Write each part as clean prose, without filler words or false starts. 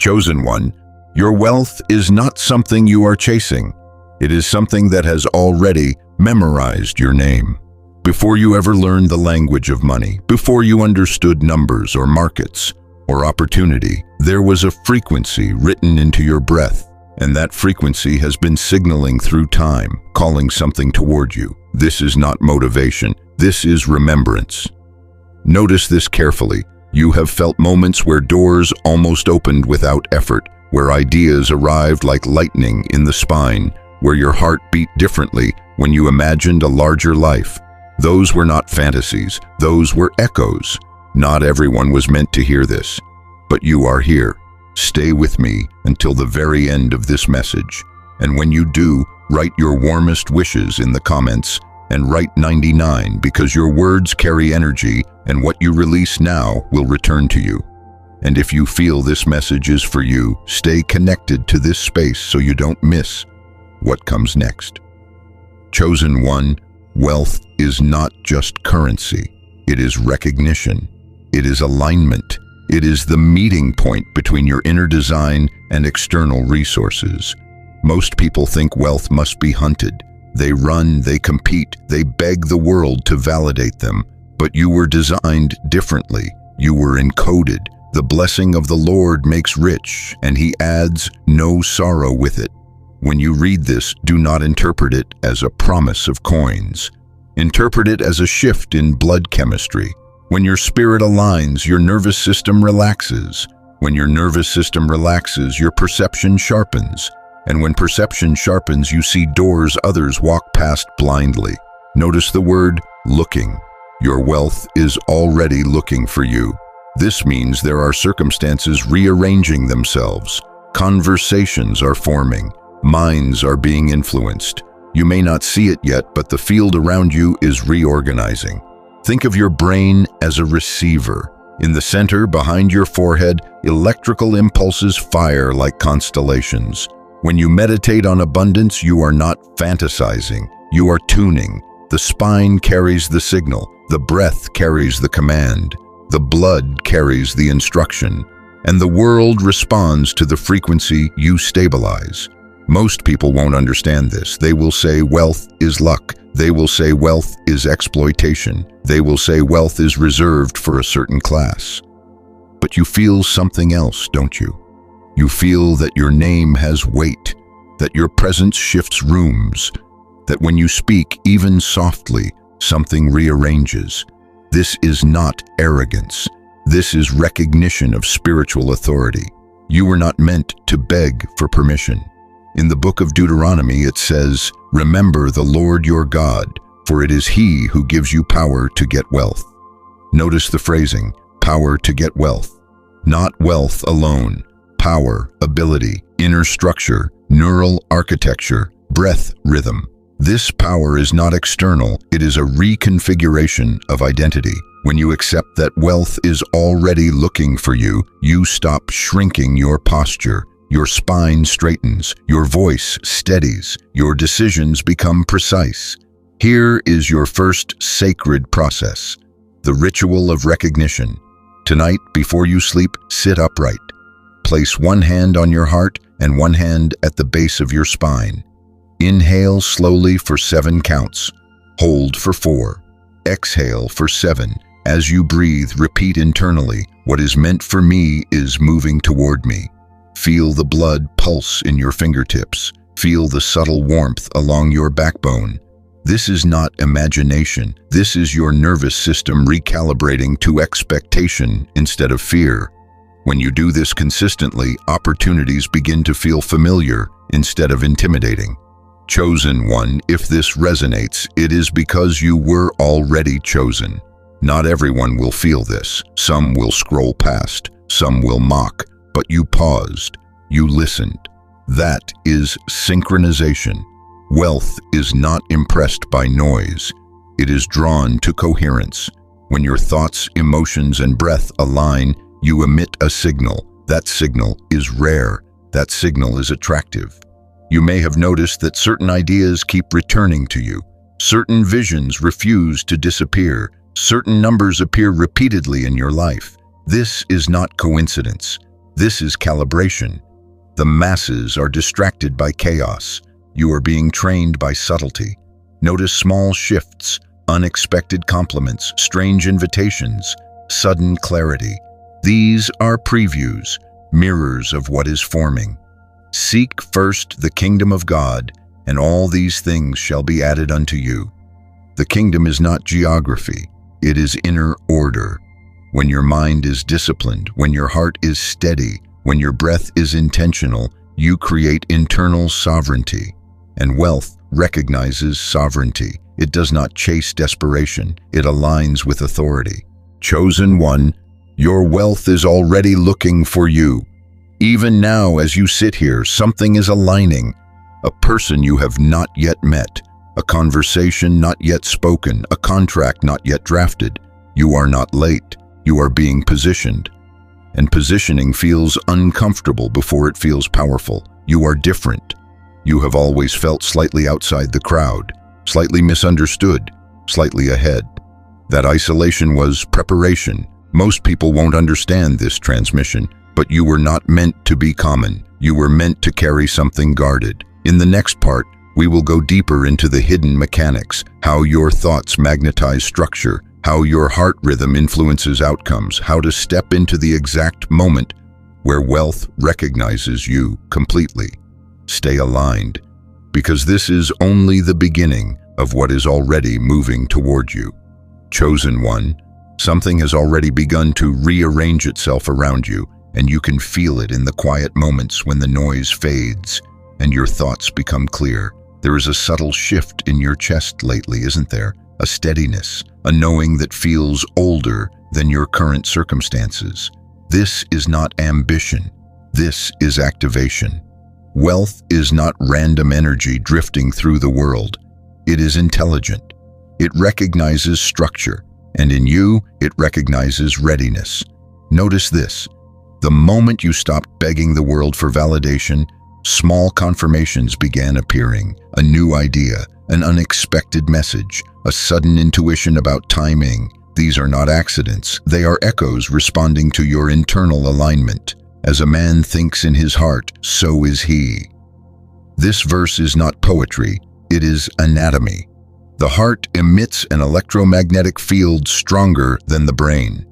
Chosen one, your wealth is not something you are chasing. It is something that has already memorized your name. Before you ever learned the language of money, before you understood numbers or markets or opportunity, there was a frequency written into your breath, and that frequency has been signaling through time, calling something toward you. This is not motivation. This is remembrance. Notice this carefully. You have felt moments where doors almost opened without effort, where ideas arrived like lightning in the spine, where your heart beat differently when you imagined a larger life. Those were not fantasies. Those were echoes. Not everyone was meant to hear this, but you are here. Stay with me until the very end of this message. And when you do, write your warmest wishes in the comments and write 99 because your words carry energy and what you release now will return to you. And if you feel this message is for you, stay connected to this space so you don't miss what comes next. Chosen one, wealth is not just currency. It is recognition. It is alignment. It is the meeting point between your inner design and external resources. Most people think wealth must be hunted. They run, they compete, they beg the world to validate them. But you were designed differently. You were encoded. The blessing of the Lord makes rich, and He adds no sorrow with it. When you read this, do not interpret it as a promise of coins. Interpret it as a shift in blood chemistry. When your spirit aligns, your nervous system relaxes. When your nervous system relaxes, your perception sharpens. And when perception sharpens, you see doors others walk past blindly. Notice the word looking. Your wealth is already looking for you. This means there are circumstances rearranging themselves. Conversations are forming. Minds are being influenced. You may not see it yet, but the field around you is reorganizing. Think of your brain as a receiver. In the center, behind your forehead, electrical impulses fire like constellations. When you meditate on abundance, you are not fantasizing. You are tuning. The spine carries the signal. The breath carries the command. The blood carries the instruction. And the world responds to the frequency you stabilize. Most people won't understand this. They will say wealth is luck. They will say wealth is exploitation. They will say wealth is reserved for a certain class. But you feel something else, don't you? You feel that your name has weight, that your presence shifts rooms, that when you speak, even softly, something rearranges. This is not arrogance. This is recognition of spiritual authority. You were not meant to beg for permission. In the book of Deuteronomy, it says, "Remember the Lord your God, for it is He who gives you power to get wealth." Notice the phrasing, power to get wealth. Not wealth alone. Power, ability, inner structure, neural architecture, breath rhythm. This power is not external, it is a reconfiguration of identity. When you accept that wealth is already looking for you, you stop shrinking your posture. Your spine straightens, your voice steadies, your decisions become precise. Here is your first sacred process, the ritual of recognition. Tonight, before you sleep, sit upright. Place one hand on your heart and one hand at the base of your spine. Inhale slowly for 7 counts. Hold for 4. Exhale for 7. As you breathe, repeat internally, "What is meant for me is moving toward me." Feel the blood pulse in your fingertips. Feel the subtle warmth along your backbone. This is not imagination. This is your nervous system recalibrating to expectation instead of fear. When you do this consistently, opportunities begin to feel familiar instead of intimidating. Chosen one, if this resonates, it is because you were already chosen. Not everyone will feel this. Some will scroll past. Some will mock. But you paused. You listened. That is synchronization. Wealth is not impressed by noise. It is drawn to coherence. When your thoughts, emotions, and breath align, you emit a signal. That signal is rare. That signal is attractive. You may have noticed that certain ideas keep returning to you. Certain visions refuse to disappear. Certain numbers appear repeatedly in your life. This is not coincidence. This is calibration. The masses are distracted by chaos. You are being trained by subtlety. Notice small shifts, unexpected compliments, strange invitations, sudden clarity. These are previews, mirrors of what is forming. Seek first the kingdom of God, and all these things shall be added unto you. The kingdom is not geography, it is inner order. When your mind is disciplined, when your heart is steady, when your breath is intentional, you create internal sovereignty. And wealth recognizes sovereignty. It does not chase desperation, it aligns with authority. Chosen one, your wealth is already looking for you. Even now, as you sit here, something is aligning. A person you have not yet met, a conversation not yet spoken, a contract not yet drafted. You are not late. You are being positioned. And positioning feels uncomfortable before it feels powerful. You are different. You have always felt slightly outside the crowd, slightly misunderstood, slightly ahead. That isolation was preparation. Most people won't understand this transmission, but you were not meant to be common. You were meant to carry something guarded. In the next part, we will go deeper into the hidden mechanics, how your thoughts magnetize structure, how your heart rhythm influences outcomes, how to step into the exact moment where wealth recognizes you completely. Stay aligned, because this is only the beginning of what is already moving toward you. Chosen one, something has already begun to rearrange itself around you, and you can feel it in the quiet moments when the noise fades and your thoughts become clear. There is a subtle shift in your chest lately, isn't there? A steadiness, a knowing that feels older than your current circumstances. This is not ambition. This is activation. Wealth is not random energy drifting through the world. It is intelligent. It recognizes structure, and in you, it recognizes readiness. Notice this. The moment you stopped begging the world for validation, small confirmations began appearing. A new idea, an unexpected message, a sudden intuition about timing. These are not accidents. They are echoes responding to your internal alignment. As a man thinks in his heart, so is he. This verse is not poetry, it is anatomy. The heart emits an electromagnetic field stronger than the brain.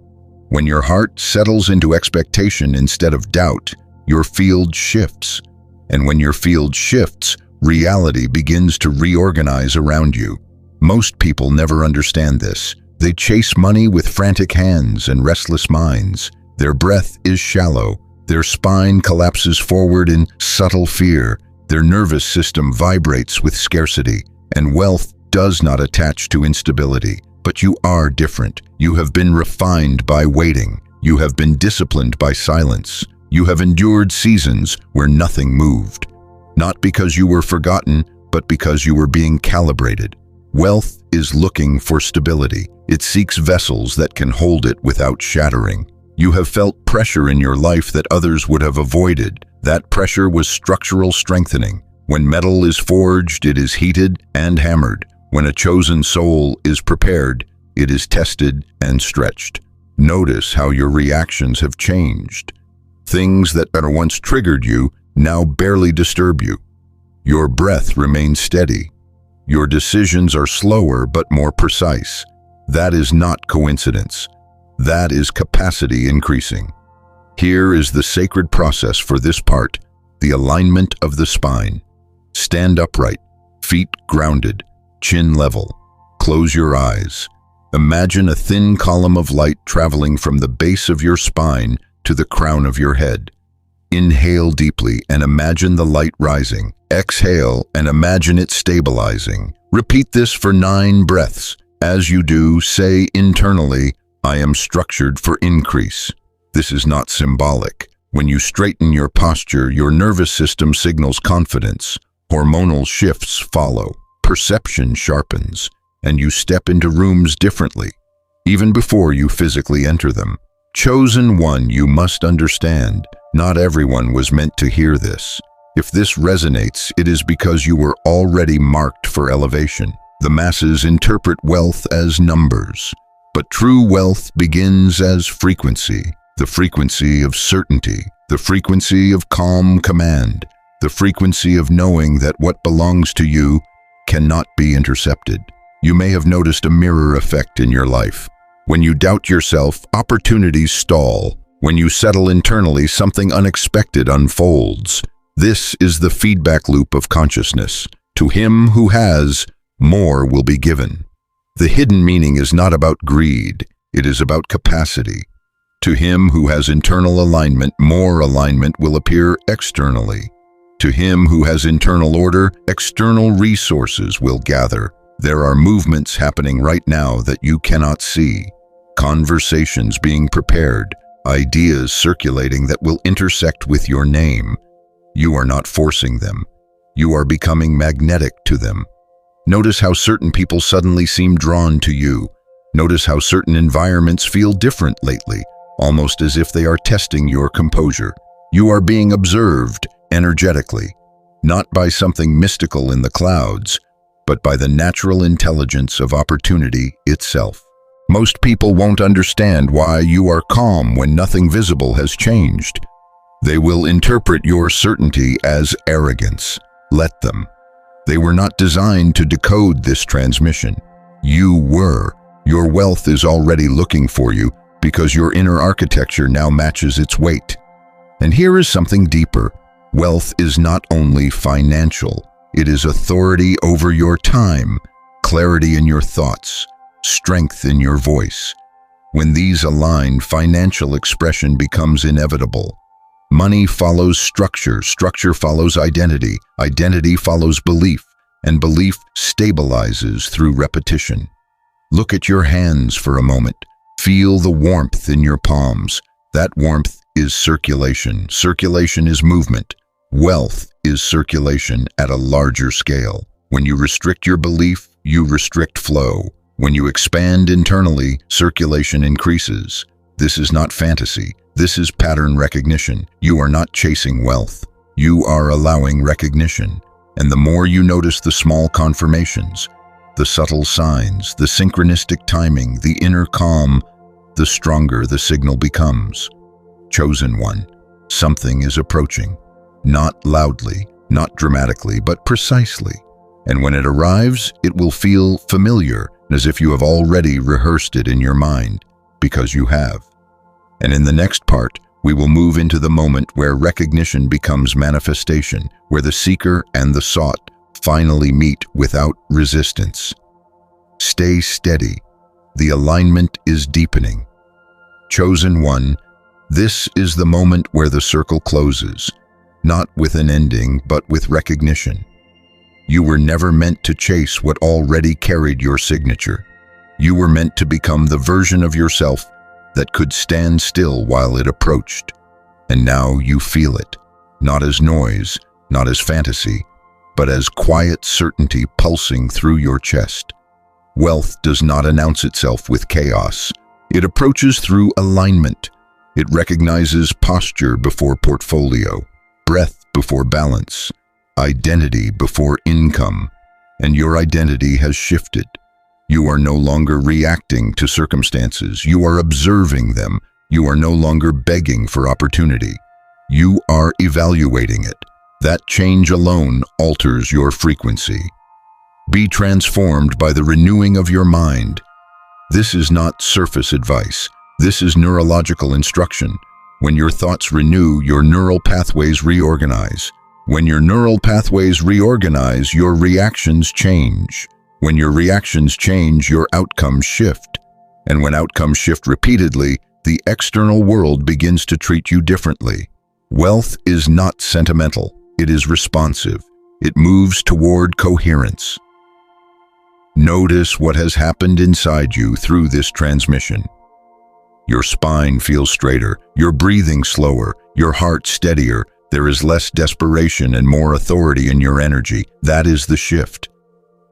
When your heart settles into expectation instead of doubt, your field shifts. And when your field shifts, reality begins to reorganize around you. Most people never understand this. They chase money with frantic hands and restless minds. Their breath is shallow. Their spine collapses forward in subtle fear. Their nervous system vibrates with scarcity. And wealth does not attach to instability. But you are different. You have been refined by waiting. You have been disciplined by silence. You have endured seasons where nothing moved. Not because you were forgotten, but because you were being calibrated. Wealth is looking for stability. It seeks vessels that can hold it without shattering. You have felt pressure in your life that others would have avoided. That pressure was structural strengthening. When metal is forged, it is heated and hammered. When a chosen soul is prepared, it is tested and stretched. Notice how your reactions have changed. Things that once triggered you now barely disturb you. Your breath remains steady. Your decisions are slower but more precise. That is not coincidence. That is capacity increasing. Here is the sacred process for this part, the alignment of the spine. Stand upright, feet grounded, chin level. Close your eyes. Imagine a thin column of light traveling from the base of your spine to the crown of your head. Inhale deeply and imagine the light rising. Exhale and imagine it stabilizing. Repeat this for 9 breaths. As you do, say internally, I am structured for increase. This is not symbolic. When you straighten your posture, your nervous system signals confidence. Hormonal shifts follow. Perception sharpens, and you step into rooms differently, even before you physically enter them. Chosen one, you must understand, not everyone was meant to hear this. If this resonates, it is because you were already marked for elevation. The masses interpret wealth as numbers, but true wealth begins as frequency, the frequency of certainty, the frequency of calm command, the frequency of knowing that what belongs to you cannot be intercepted. You may have noticed a mirror effect in your life. When you doubt yourself, opportunities stall. When you settle internally, something unexpected unfolds. This is the feedback loop of consciousness. To him who has, more will be given. The hidden meaning is not about greed, it is about capacity. To him who has internal alignment, more alignment will appear externally. To him who has internal order, external resources will gather. There are movements happening right now that you cannot see. Conversations being prepared, ideas circulating that will intersect with your name. You are not forcing them. You are becoming magnetic to them. Notice how certain people suddenly seem drawn to you. Notice how certain environments feel different lately, almost as if they are testing your composure. You are being observed energetically, not by something mystical in the clouds, but by the natural intelligence of opportunity itself. Most people won't understand why you are calm when nothing visible has changed. They will interpret your certainty as arrogance. Let them. They were not designed to decode this transmission. You were. Your wealth is already looking for you because your inner architecture now matches its weight. And here is something deeper. Wealth is not only financial. It is authority over your time, clarity in your thoughts, strength in your voice. When these align, financial expression becomes inevitable. Money follows structure, structure follows identity, identity follows belief, and belief stabilizes through repetition. Look at your hands for a moment. Feel the warmth in your palms. That warmth is circulation. Circulation is movement. Wealth is circulation at a larger scale. When you restrict your belief, you restrict flow. When you expand internally, circulation increases. This is not fantasy. This is pattern recognition. You are not chasing wealth. You are allowing recognition. And the more you notice the small confirmations, the subtle signs, the synchronistic timing, the inner calm, the stronger the signal becomes. Chosen one, something is approaching. Not loudly, not dramatically, but precisely. And when it arrives, it will feel familiar, as if you have already rehearsed it in your mind, because you have. And in the next part, we will move into the moment where recognition becomes manifestation, where the seeker and the sought finally meet without resistance. Stay steady. The alignment is deepening. Chosen one, this is the moment where the circle closes, not with an ending, but with recognition. You were never meant to chase what already carried your signature. You were meant to become the version of yourself that could stand still while it approached. And now you feel it, not as noise, not as fantasy, but as quiet certainty pulsing through your chest. Wealth does not announce itself with chaos. It approaches through alignment. It recognizes posture before portfolio, breath before balance, identity before income, and your identity has shifted. You are no longer reacting to circumstances. You are observing them. You are no longer begging for opportunity. You are evaluating it. That change alone alters your frequency. Be transformed by the renewing of your mind. This is not surface advice. This is neurological instruction. When your thoughts renew, your neural pathways reorganize. When your neural pathways reorganize, your reactions change. When your reactions change, your outcomes shift. And when outcomes shift repeatedly, the external world begins to treat you differently. Wealth is not sentimental. It is responsive. It moves toward coherence. Notice what has happened inside you through this transmission. Your spine feels straighter, your breathing slower, your heart steadier. There is less desperation and more authority in your energy. That is the shift.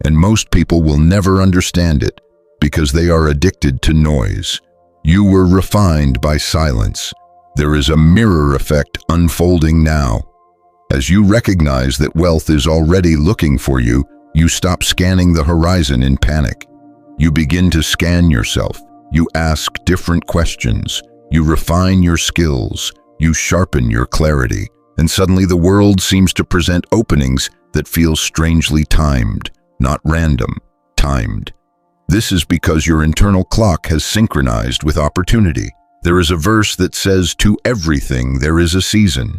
And most people will never understand it because they are addicted to noise. You were refined by silence. There is a mirror effect unfolding now. As you recognize that wealth is already looking for you, you stop scanning the horizon in panic. You begin to scan yourself. You ask different questions. You refine your skills. You sharpen your clarity, and suddenly the world seems to present openings that feel strangely timed, not random, timed. This is because your internal clock has synchronized with opportunity. There is a verse that says, "To everything there is a season."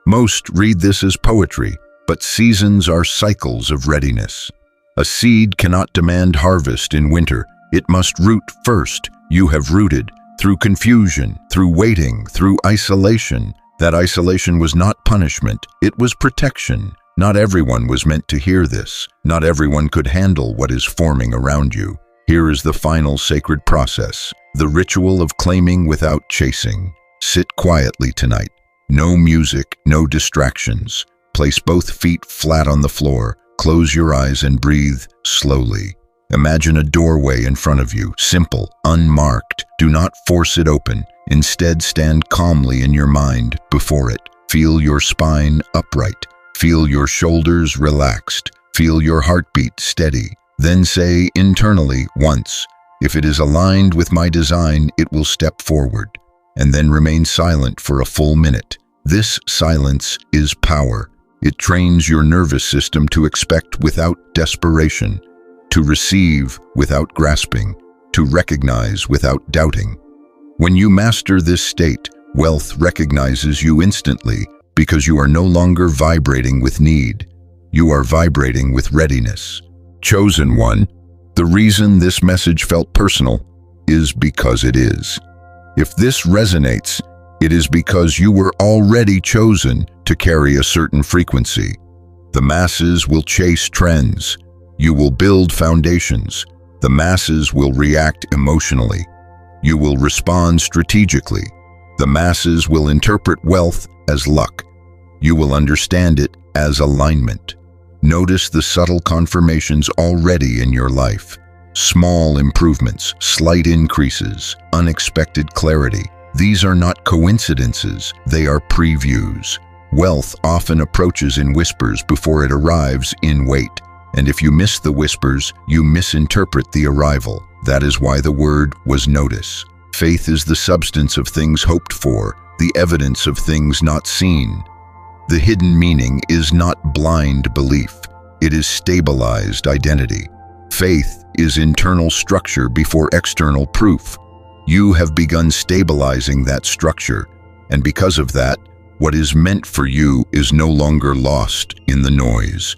Most read this as poetry, but seasons are cycles of readiness. A seed cannot demand harvest in winter. It must root first. You have rooted through confusion, through waiting, through isolation. That isolation was not punishment, it was protection. Not everyone was meant to hear this. Not everyone could handle what is forming around you. Here is the final sacred process, the ritual of claiming without chasing. Sit quietly tonight. No music, no distractions. Place both feet flat on the floor. Close your eyes and breathe slowly. Imagine a doorway in front of you, simple, unmarked. Do not force it open. Instead, stand calmly in your mind before it. Feel your spine upright. Feel your shoulders relaxed. Feel your heartbeat steady. Then say internally once, "If it is aligned with my design, it will step forward." And then remain silent for a full minute. This silence is power. It trains your nervous system to expect without desperation, to receive without grasping, to recognize without doubting. When you master this state, wealth recognizes you instantly because you are no longer vibrating with need. You are vibrating with readiness. Chosen one, the reason this message felt personal is because it is. If this resonates, it is because you were already chosen to carry a certain frequency. The masses will chase trends. You will build foundations. The masses will react emotionally. You will respond strategically. The masses will interpret wealth as luck. You will understand it as alignment. Notice the subtle confirmations already in your life. Small improvements, slight increases, unexpected clarity. These are not coincidences, they are previews. Wealth often approaches in whispers before it arrives in wait. And if you miss the whispers, you misinterpret the arrival. That is why the word was notice. Faith is the substance of things hoped for, the evidence of things not seen. The hidden meaning is not blind belief. It is stabilized identity. Faith is internal structure before external proof. You have begun stabilizing that structure, and because of that, what is meant for you is no longer lost in the noise.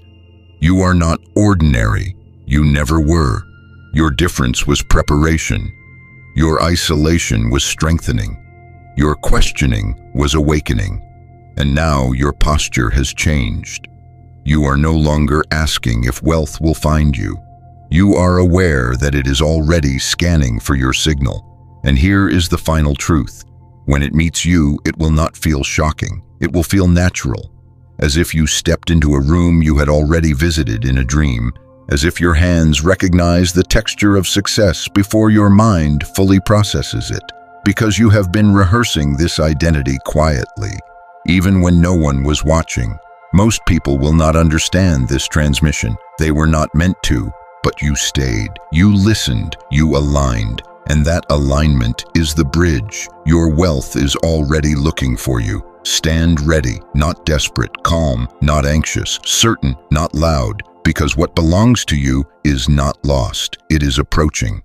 You are not ordinary. You never were. Your difference was preparation. Your isolation was strengthening. Your questioning was awakening. And now your posture has changed. You are no longer asking if wealth will find you. You are aware that it is already scanning for your signal. And here is the final truth. When it meets you, it will not feel shocking. It will feel natural, as if you stepped into a room you had already visited in a dream, as if your hands recognize the texture of success before your mind fully processes it, because you have been rehearsing this identity quietly, even when no one was watching. Most people will not understand this transmission. They were not meant to, but you stayed. You listened. You aligned. And that alignment is the bridge. Your wealth is already looking for you. Stand ready, not desperate, calm, not anxious, certain, not loud, because what belongs to you is not lost. It is approaching.